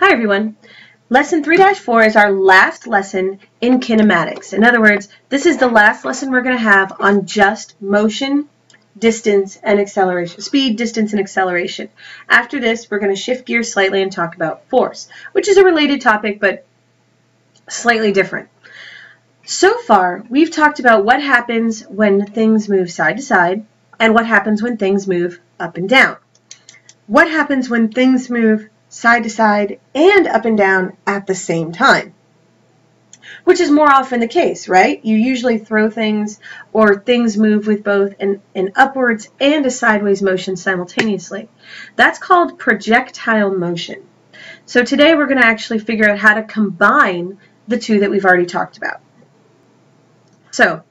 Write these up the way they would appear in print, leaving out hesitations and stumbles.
Hi everyone. Lesson 3-4 is our last lesson in kinematics. In other words, this is the last lesson we're going to have on just motion, distance, and acceleration. Speed, distance, and acceleration. After this, we're going to shift gears slightly and talk about force, which is a related topic but slightly different. So far, we've talked about what happens when things move side to side and what happens when things move up and down. What happens when things move side to side and up and down at the same time, which is more often the case, right? You usually throw things or things move with both an upwards and a sideways motion simultaneously. That's called projectile motion. So today we're going to actually figure out how to combine the two that we've already talked about. So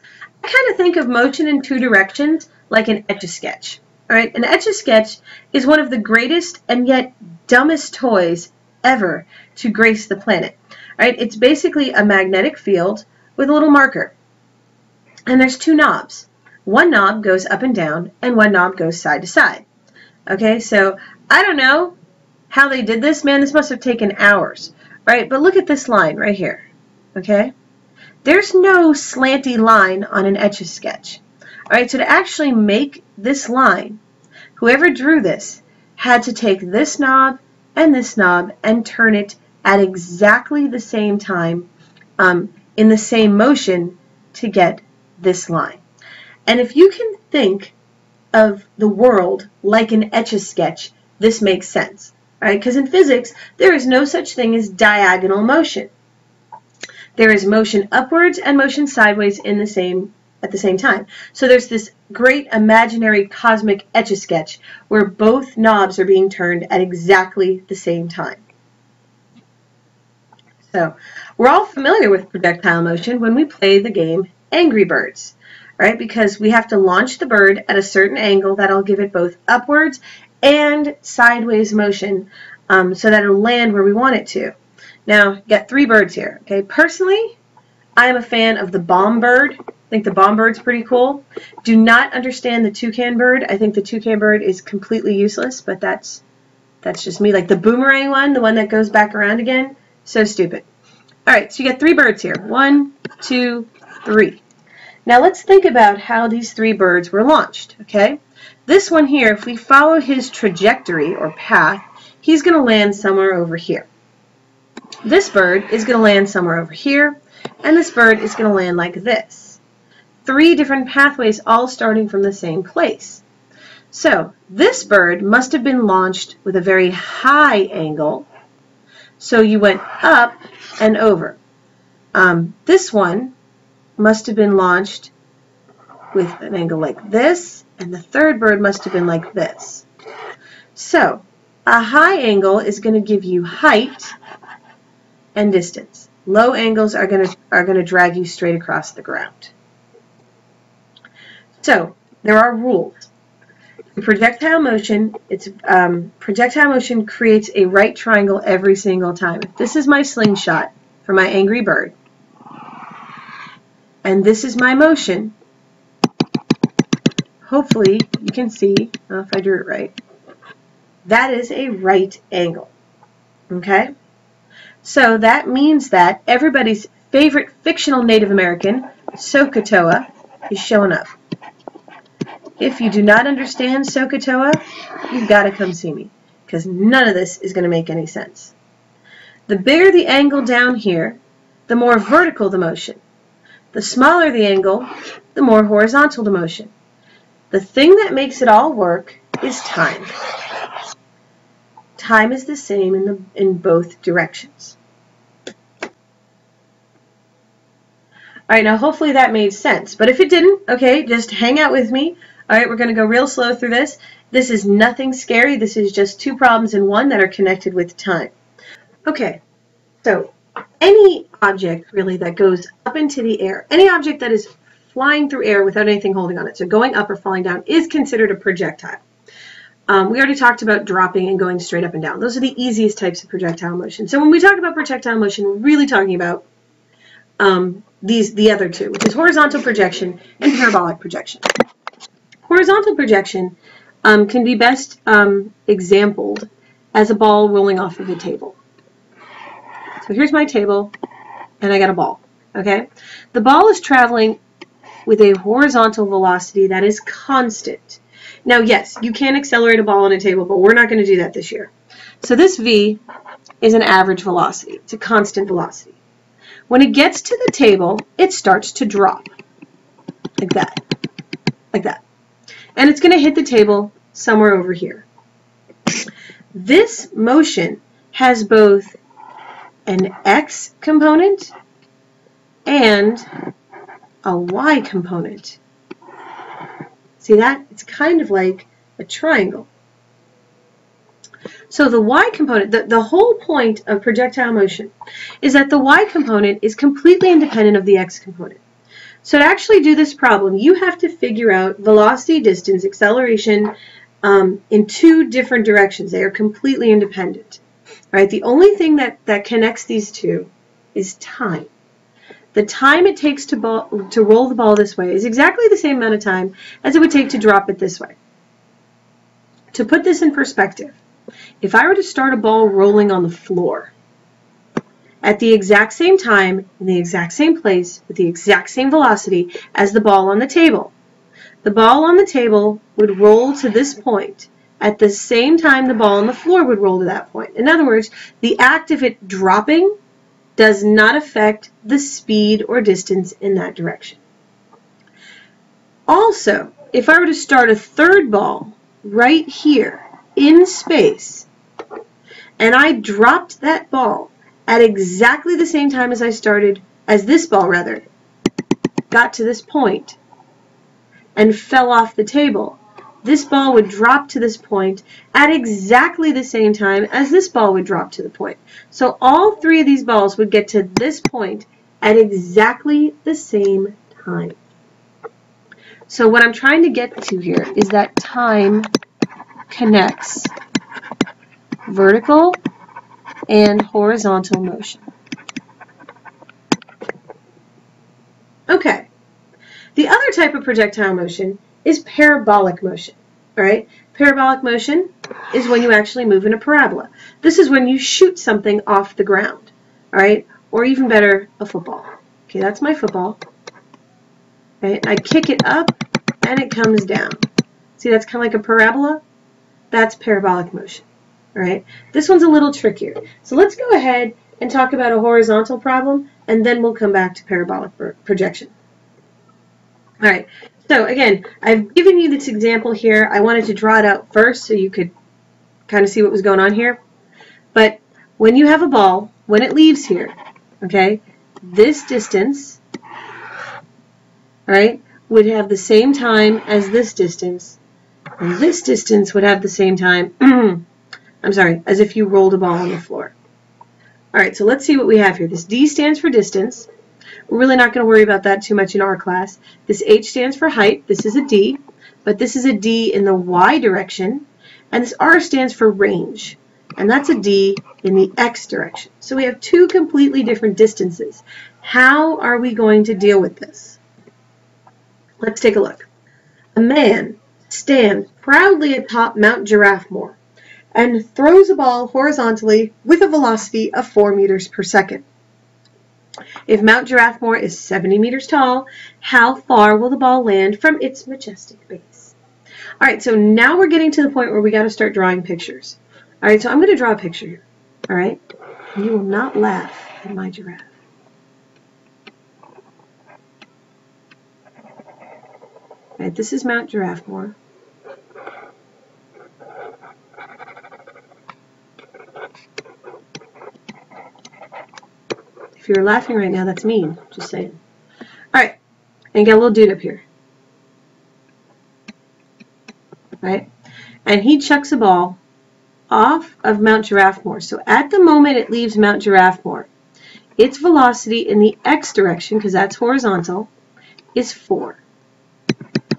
I kind of think of motion in two directions like an Etch-a-Sketch. All right, an Etch-a-Sketch is one of the greatest and yet dumbest toys ever to grace the planet. All right, it's basically a magnetic field with a little marker. And there's two knobs. One knob goes up and down, and one knob goes side to side. Okay, so I don't know how they did this. Man, this must have taken hours. All right, but look at this line right here. Okay, there's no slanty line on an Etch-a-Sketch. All right, so to actually make this line, whoever drew this had to take this knob and turn it at exactly the same time in the same motion to get this line. And if you can think of the world like an Etch-a-Sketch, this makes sense. All right, because in physics, there is no such thing as diagonal motion. There is motion upwards and motion sideways at the same time. So there's this great imaginary cosmic Etch-a-Sketch where both knobs are being turned at exactly the same time. So we're all familiar with projectile motion when we play the game Angry Birds, right? Because we have to launch the bird at a certain angle that'll give it both upwards and sideways motion so that it'll land where we want it to. Now, you got three birds here. Okay, personally, I am a fan of the bomb bird. I think the bomb bird's pretty cool. Do not understand the toucan bird. I think the toucan bird is completely useless, but that's just me. Like the boomerang one, the one that goes back around again, so stupid. All right, so you got three birds here. 1, 2, 3. Now let's think about how these three birds were launched, okay? This one here, if we follow his trajectory or path, he's going to land somewhere over here. This bird is going to land somewhere over here, and this bird is going to land like this. Three different pathways all starting from the same place. So this bird must have been launched with a very high angle. So you went up and over. This one must have been launched with an angle like this, and the third bird must have been like this. So a high angle is going to give you height and distance. Low angles are going to drag you straight across the ground. So there are rules. In projectile motion, projectile motion creates a right triangle every single time. If this is my slingshot for my angry bird, and this is my motion, hopefully you can see if I drew it right. That is a right angle. Okay? So that means that everybody's favorite fictional Native American, SOHCAHTOA, is showing up. If you do not understand SOHCAHTOA, you've got to come see me, because none of this is going to make any sense. The bigger the angle down here, the more vertical the motion. The smaller the angle, the more horizontal the motion. The thing that makes it all work is time. Time is the same in both directions. All right, now hopefully that made sense. But if it didn't, okay, just hang out with me. All right, we're going to go real slow through this. This is nothing scary. This is just two problems in one that are connected with time. Okay, so any object really that goes up into the air, any object that is flying through air without anything holding on it, so going up or falling down, is considered a projectile. We already talked about dropping and going straight up and down. Those are the easiest types of projectile motion. So when we talk about projectile motion, we're really talking about the other two, which is horizontal projection and parabolic projection. Horizontal projection can be best exampled as a ball rolling off of a table. So here's my table, and I got a ball. Okay? The ball is traveling with a horizontal velocity that is constant. Now, yes, you can accelerate a ball on a table, but we're not going to do that this year. So this v is an average velocity. It's a constant velocity. When it gets to the table, it starts to drop, like that, like that. And it's going to hit the table somewhere over here. This motion has both an x component and a y component. See that? It's kind of like a triangle. So the y component, the whole point of projectile motion is that the y component is completely independent of the x component. So to actually do this problem, you have to figure out velocity, distance, acceleration in two different directions. They are completely independent. Right? The only thing that connects these two is time. The time it takes to roll the ball this way is exactly the same amount of time as it would take to drop it this way. To put this in perspective, if I were to start a ball rolling on the floor at the exact same time, in the exact same place, with the exact same velocity as the ball on the table would roll to this point at the same time the ball on the floor would roll to that point. In other words, the act of it dropping does not affect the speed or distance in that direction. Also, if I were to start a third ball right here in space, and I dropped that ball at exactly the same time as this ball got to this point and fell off the table, this ball would drop to this point at exactly the same time as this ball would drop to the point. So all three of these balls would get to this point at exactly the same time. So what I'm trying to get to here is that time connects vertical and horizontal motion. Okay. The other type of projectile motion is parabolic motion. All right? Parabolic motion is when you actually move in a parabola. This is when you shoot something off the ground. All right? Or even better, a football. Okay, that's my football. Right? I kick it up and it comes down. See, that's kind of like a parabola. That's parabolic motion. All right? This one's a little trickier. So let's go ahead and talk about a horizontal problem, and then we'll come back to parabolic projection. All right. So again, I've given you this example here. I wanted to draw it out first so you could kind of see what was going on here. But when you have a ball, when it leaves here, okay, this distance, all right, would have the same time as this distance, and this distance would have the same time, I'm sorry, as if you rolled a ball on the floor. All right, so let's see what we have here. This D stands for distance. We're really not going to worry about that too much in our class. This H stands for height. This is a D, but this is a D in the Y direction. And this R stands for range, and that's a D in the X direction. So we have two completely different distances. How are we going to deal with this? Let's take a look. A man stands proudly atop Mount Giraffemore and throws a ball horizontally with a velocity of 4 meters per second. If Mount Giraffemore is 70 meters tall, how far will the ball land from its majestic base? All right, so now we're getting to the point where we got to start drawing pictures. All right, so I'm going to draw a picture here. All right, and you will not laugh at my giraffe. All right, this is Mount Giraffemore. If you're laughing right now, that's mean. Just saying. All right, and you got a little dude up here. Right? And he chucks a ball off of Mount Giraffemore. So at the moment it leaves Mount Giraffemore, its velocity in the X direction, because that's horizontal, is 4.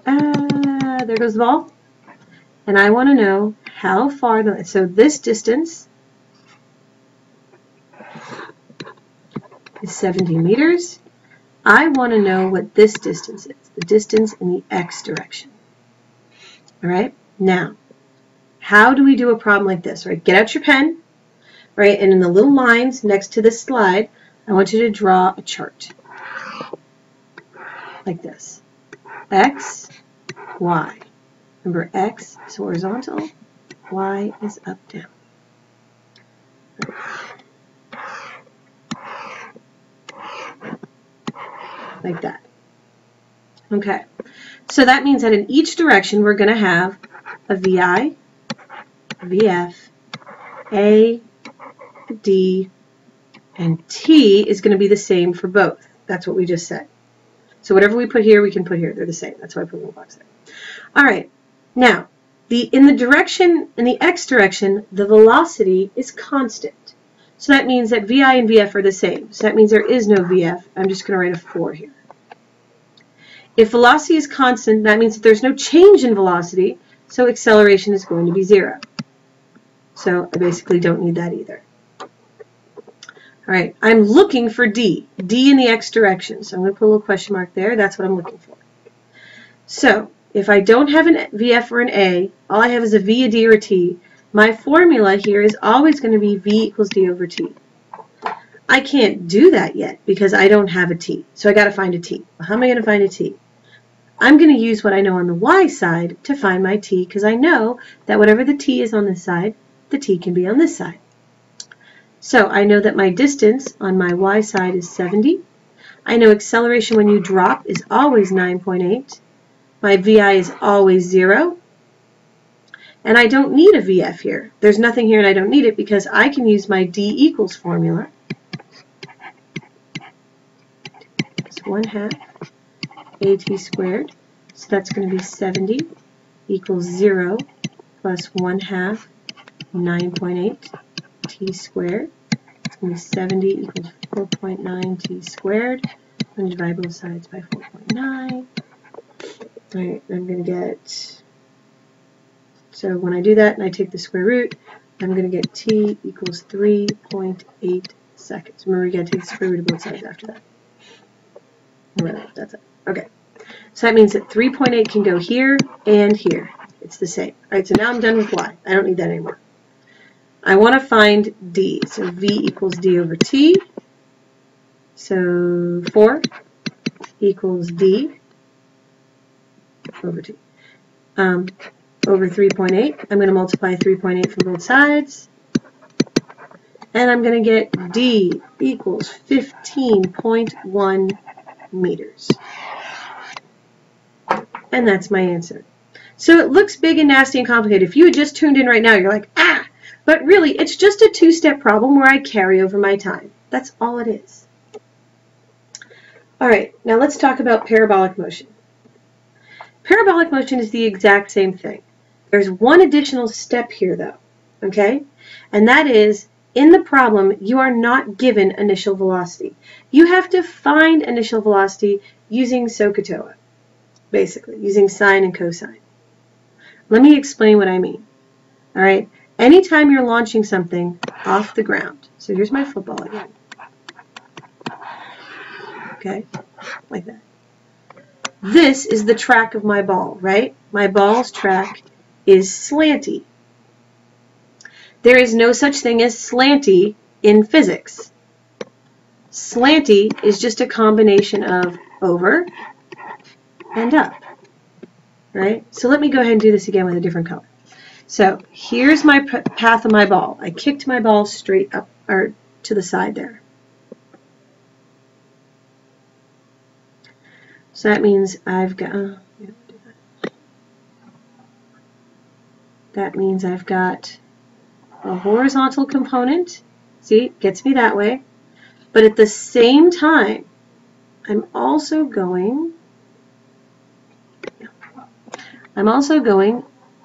There goes the ball. And I want to know how far, so this distance is 70 meters. I want to know what this distance is, the distance in the X direction. All right, now, how do we do a problem like this? All right, get out your pen, right? And in the little lines next to this slide, I want you to draw a chart like this. X, Y. Remember, X is horizontal, Y is up, down. Like that. Okay, so that means that in each direction we're going to have a VI, VF, A, D, and T is going to be the same for both. That's what we just said. So whatever we put here, we can put here. They're the same. That's why I put a little box there. All right, now in the X direction, the velocity is constant. So that means that VI and VF are the same. So that means there is no VF. I'm just going to write a 4 here. If velocity is constant, that means that there's no change in velocity, so acceleration is going to be 0. So I basically don't need that either. All right, I'm looking for D. D in the X direction. So I'm going to put a little question mark there. That's what I'm looking for. So if I don't have an VF or an A, all I have is a V, a D, or a T, my formula here is always going to be V equals D over T. I can't do that yet because I don't have a T. So I got to find a T. Well, how am I going to find a T? I'm going to use what I know on the Y side to find my T because I know that whatever the T is on this side, the T can be on this side. So I know that my distance on my Y side is 70. I know acceleration when you drop is always 9.8. My VI is always 0. And I don't need a VF here. There's nothing here and I don't need it because I can use my D equals formula. It's 1/2 AT squared. So that's going to be 70 equals 0 plus 1/2 9.8 T squared. It's going to be 70 equals 4.9 T squared. I'm going to divide both sides by 4.9. All right, I'm going to get, so when I do that and I take the square root, I'm going to get T equals 3.8 seconds. Remember, you got to take the square root of both sides after that. Right, that's it. Okay, so that means that 3.8 can go here and here. It's the same. All right, so now I'm done with Y. I don't need that anymore. I want to find D. So V equals D over T. So 4 equals D over T. Over 3.8. I'm going to multiply 3.8 from both sides. And I'm going to get D equals 15.1 meters. And that's my answer. So it looks big and nasty and complicated. If you had just tuned in right now, you're like, ah! But really, it's just a two-step problem where I carry over my time. That's all it is. All right, now let's talk about parabolic motion. Parabolic motion is the exact same thing. There's one additional step here, though, okay? And that is, in the problem, you are not given initial velocity. You have to find initial velocity using SOHCAHTOA, basically, using sine and cosine. Let me explain what I mean. All right, anytime you're launching something off the ground, so here's my football again. Okay, like that. This is the track of my ball, right? My ball's track is slanty. There is no such thing as slanty in physics. Slanty is just a combination of over and up, right? So let me go ahead and do this again with a different color. So here's my path of my ball. I kicked my ball straight up or to the side there. So that means I've got, that means I've got a horizontal component. See, it gets me that way. But at the same time, I'm also going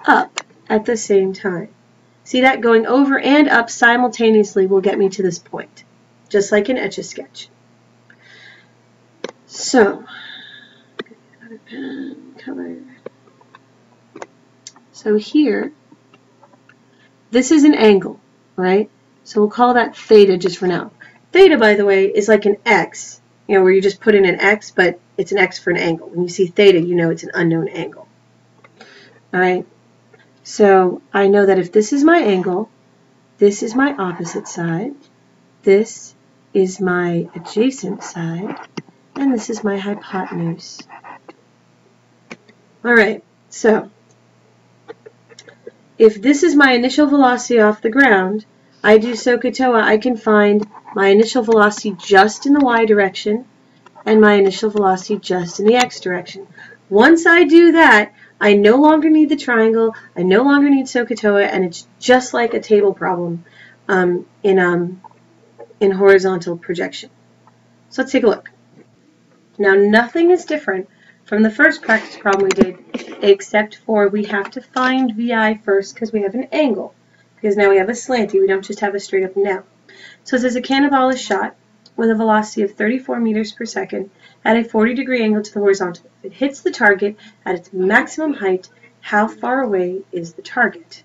up at the same time. See that going over and up simultaneously will get me to this point, just like an Etch-a-Sketch. So, color. So here, this is an angle, right? So we'll call that theta just for now. Theta, by the way, is like an X, you know, where you just put in an X, but it's an X for an angle. When you see theta, you know it's an unknown angle. All right? So I know that if this is my angle, this is my opposite side, this is my adjacent side, and this is my hypotenuse. Alright, so if this is my initial velocity off the ground, I do SOHCAHTOA, I can find my initial velocity just in the y direction and my initial velocity just in the x direction. Once I do that, I no longer need the triangle, I no longer need SOHCAHTOA, and it's just like a table problem in horizontal projection. So let's take a look. Now nothing is different from the first practice problem we did, except for we have to find VI first because we have an angle. Because now we have a slanty, we don't just have a straight up and down. So it says a cannonball is shot with a velocity of 34 meters per second at a 40-degree angle to the horizontal. If it hits the target at its maximum height, how far away is the target?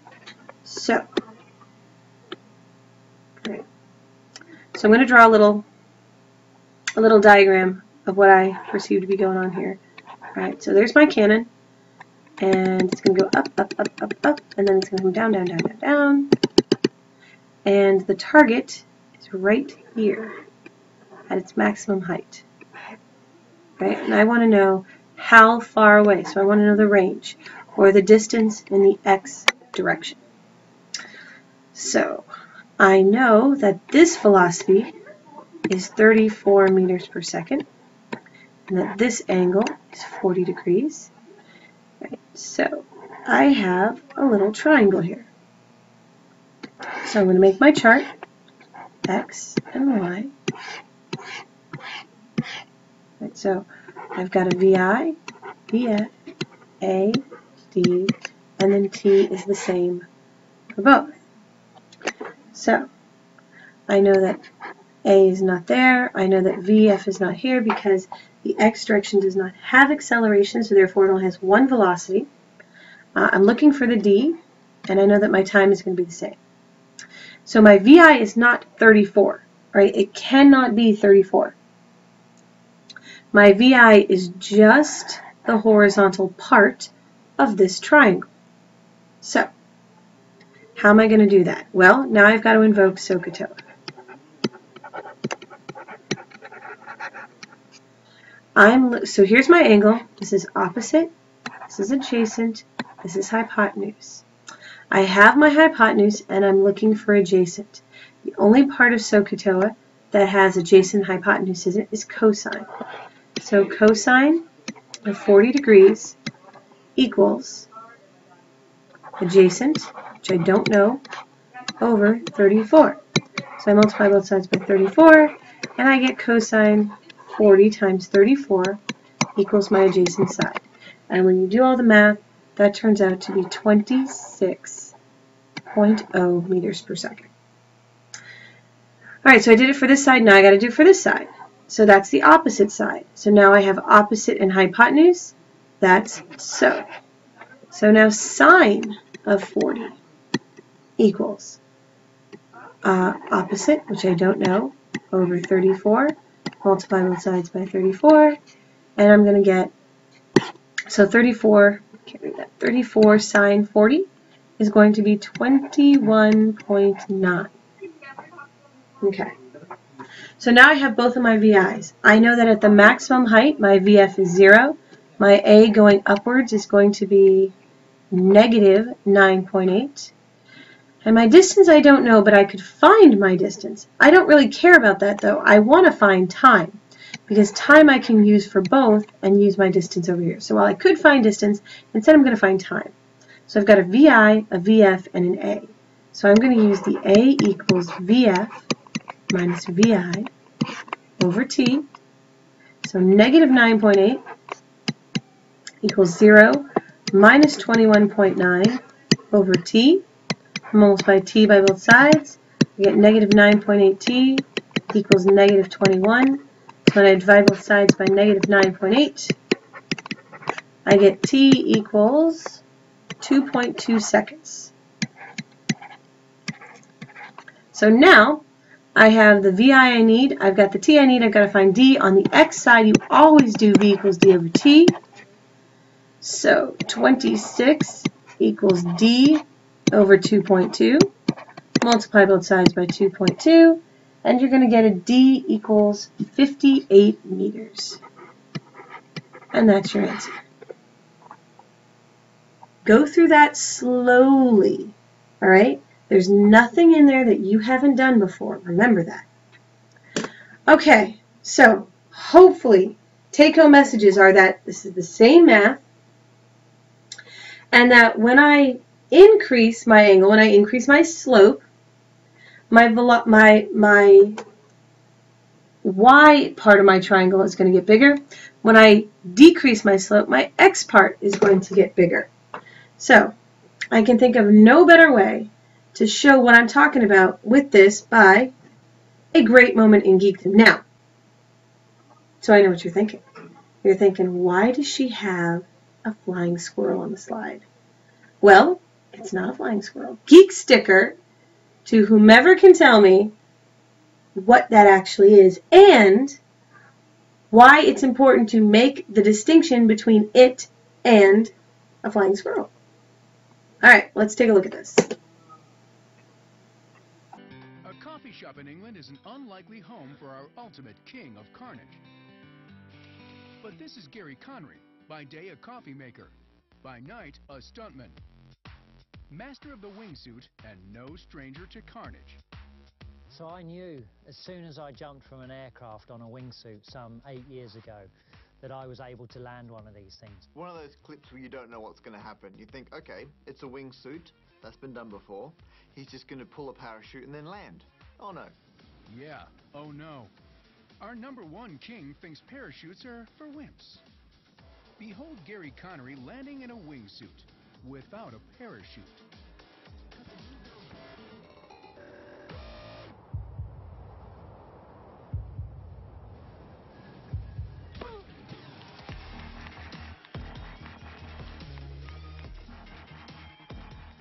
So I'm going to draw a little diagram of what I perceive to be going on here. Alright, so there's my cannon, and it's going to go up, up, up, up, up, and then it's going to come down, down, down, down, down, and the target is right here at its maximum height. Right, and I want to know how far away, so I want to know the range, or the distance in the x direction. So I know that this velocity is 34 meters per second, and that this angle is 40 degrees. Right, so I have a little triangle here. So I'm going to make my chart, x and y. Right, so I've got a VI, VF, A, D, and then T is the same for both. So I know that A is not there. I know that VF is not here because the x direction does not have acceleration, so therefore it only has one velocity. I'm looking for the D, and I know that my time is going to be the same. So my VI is not 34, right? It cannot be 34. My VI is just the horizontal part of this triangle. So how am I going to do that? Well, now I've got to invoke SOHCAHTOA. So here's my angle. This is opposite, this is adjacent, this is hypotenuse. I have my hypotenuse and I'm looking for adjacent. The only part of SOHCAHTOA that has adjacent hypotenuse in it is cosine. So cosine of 40 degrees equals adjacent, which I don't know, over 34. So I multiply both sides by 34 and I get cosine 40 times 34 equals my adjacent side. And when you do all the math, that turns out to be 26.0 meters per second. Alright, so I did it for this side, now I got to do it for this side. So that's the opposite side. So now I have opposite and hypotenuse. That's so. So now sine of 40 equals opposite, which I don't know, over 34. Multiply both sides by 34, and I'm going to get, so 34, can't read that, 34 sine 40 is going to be 21.9. Okay. So now I have both of my VIs. I know that at the maximum height, my VF is 0. My A going upwards is going to be negative 9.8. And my distance I don't know, but I could find my distance. I don't really care about that though. I want to find time, because time I can use for both and use my distance over here. So while I could find distance, instead I'm going to find time. So I've got a VI, a VF, and an A. So I'm going to use the A equals VF minus VI over T. So negative 9.8 equals 0 minus 21.9 over T. Multiply T by both sides. I get negative 9.8T equals negative 21. So when I divide both sides by negative 9.8, I get T equals 2.2 seconds. So now I have the VI I need, I've got the T I need, I've got to find D. On the X side, you always do V equals D over T. So 26 equals D over 2.2. multiply both sides by 2.2, and you're going to get a D equals 58 meters. And that's your answer. Go through that slowly, all right? There's nothing in there that you haven't done before. Remember that. Okay, so hopefully take-home messages are that this is the same math, and that when I increase my angle, when I increase my slope, my y part of my triangle is going to get bigger. When I decrease my slope, my x part is going to get bigger. So I can think of no better way to show what I'm talking about with this by a great moment in geekdom. Now, so I know what you're thinking. You're thinking, why does she have a flying squirrel on the slide? Well, it's not a flying squirrel. Geek sticker to whomever can tell me what that actually is and why it's important to make the distinction between it and a flying squirrel. All right, let's take a look at this. A coffee shop in England is an unlikely home for our ultimate king of carnage. But this is Gary Connery, by day a coffee maker, by night a stuntman. Master of the wingsuit and no stranger to carnage. So I knew as soon as I jumped from an aircraft on a wingsuit some 8 years ago that I was able to land one of these things. One of those clips where you don't know what's going to happen. You think, okay, it's a wingsuit, that's been done before. He's just going to pull a parachute and then land. Oh no. Yeah, oh no. Our #1 king thinks parachutes are for wimps. Behold Gary Connery landing in a wingsuit without a parachute.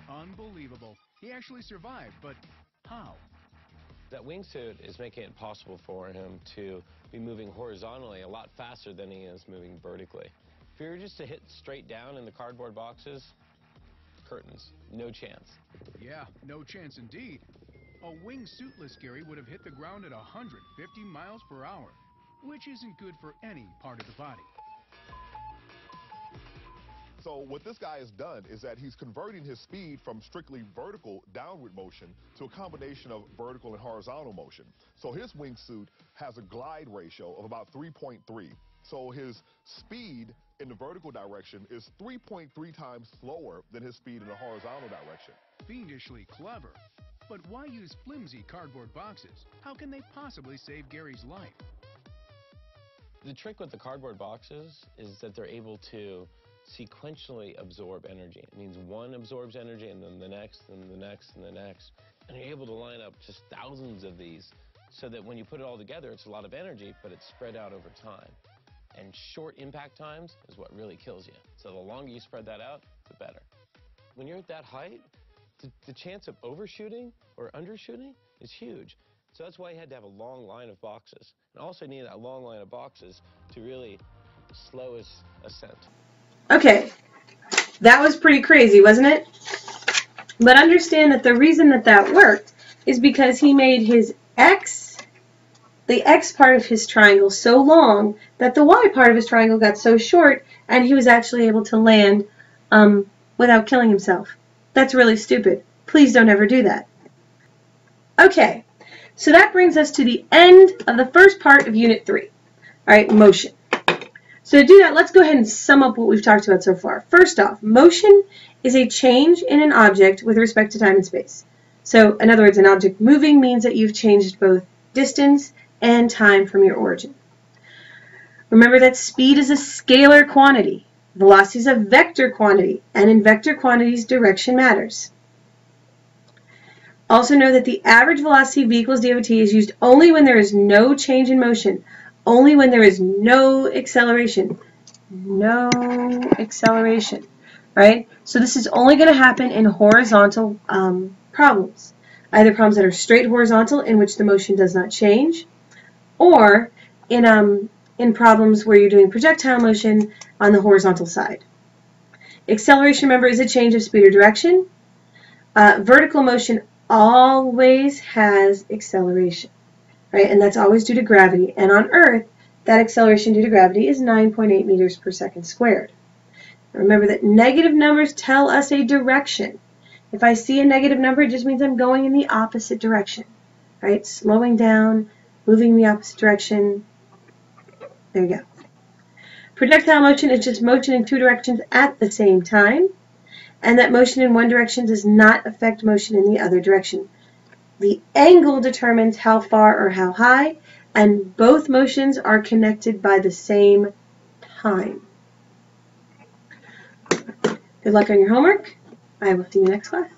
Unbelievable. He actually survived, but how? That wingsuit is making it possible for him to be moving horizontally a lot faster than he is moving vertically. If you were just to hit straight down in the cardboard boxes, curtains, no chance. Yeah, no chance indeed. A wingsuitless Gary would have hit the ground at 150 miles per hour, which isn't good for any part of the body. So what this guy has done is that he's converting his speed from strictly vertical downward motion to a combination of vertical and horizontal motion. So his wingsuit has a glide ratio of about 3.3. So his speed in the vertical direction is 3.3 times slower than his speed in the horizontal direction. Fiendishly clever. But why use flimsy cardboard boxes? How can they possibly save Gary's life? The trick with the cardboard boxes is that they're able to sequentially absorb energy. It means one absorbs energy and then the next and the next and the next. And you're able to line up just thousands of these so that when you put it all together, it's a lot of energy, but it's spread out over time. And short impact times is what really kills you. So the longer you spread that out, the better. When you're at that height, the chance of overshooting or undershooting is huge. So that's why you had to have a long line of boxes. And also needed that long line of boxes to really slow his ascent. Okay, that was pretty crazy, wasn't it? But understand that the reason that that worked is because he made his x, the x part of his triangle, so long that the y part of his triangle got so short, and he was actually able to land without killing himself. That's really stupid. Please don't ever do that. Okay, so that brings us to the end of the first part of Unit 3. All right, motion. So to do that, let's go ahead and sum up what we've talked about so far. First off, motion is a change in an object with respect to time and space. So in other words, an object moving means that you've changed both distance and time from your origin. Remember that speed is a scalar quantity. Velocity is a vector quantity, and in vector quantities, direction matters. Also know that the average velocity v equals d over t is used only when there is no change in motion. Only when there is no acceleration. No acceleration, right? So this is only going to happen in horizontal problems. Either problems that are straight horizontal in which the motion does not change, or in problems where you're doing projectile motion on the horizontal side. Acceleration, remember, is a change of speed or direction. Vertical motion always has acceleration, right? And that's always due to gravity. And on Earth, that acceleration due to gravity is 9.8 meters per second squared. Remember that negative numbers tell us a direction. If I see a negative number, it just means I'm going in the opposite direction, right? Slowing down, moving in the opposite direction. There you go. Projectile motion is just motion in two directions at the same time, and that motion in one direction does not affect motion in the other direction. The angle determines how far or how high, and both motions are connected by the same time. Good luck on your homework. I will see you next class.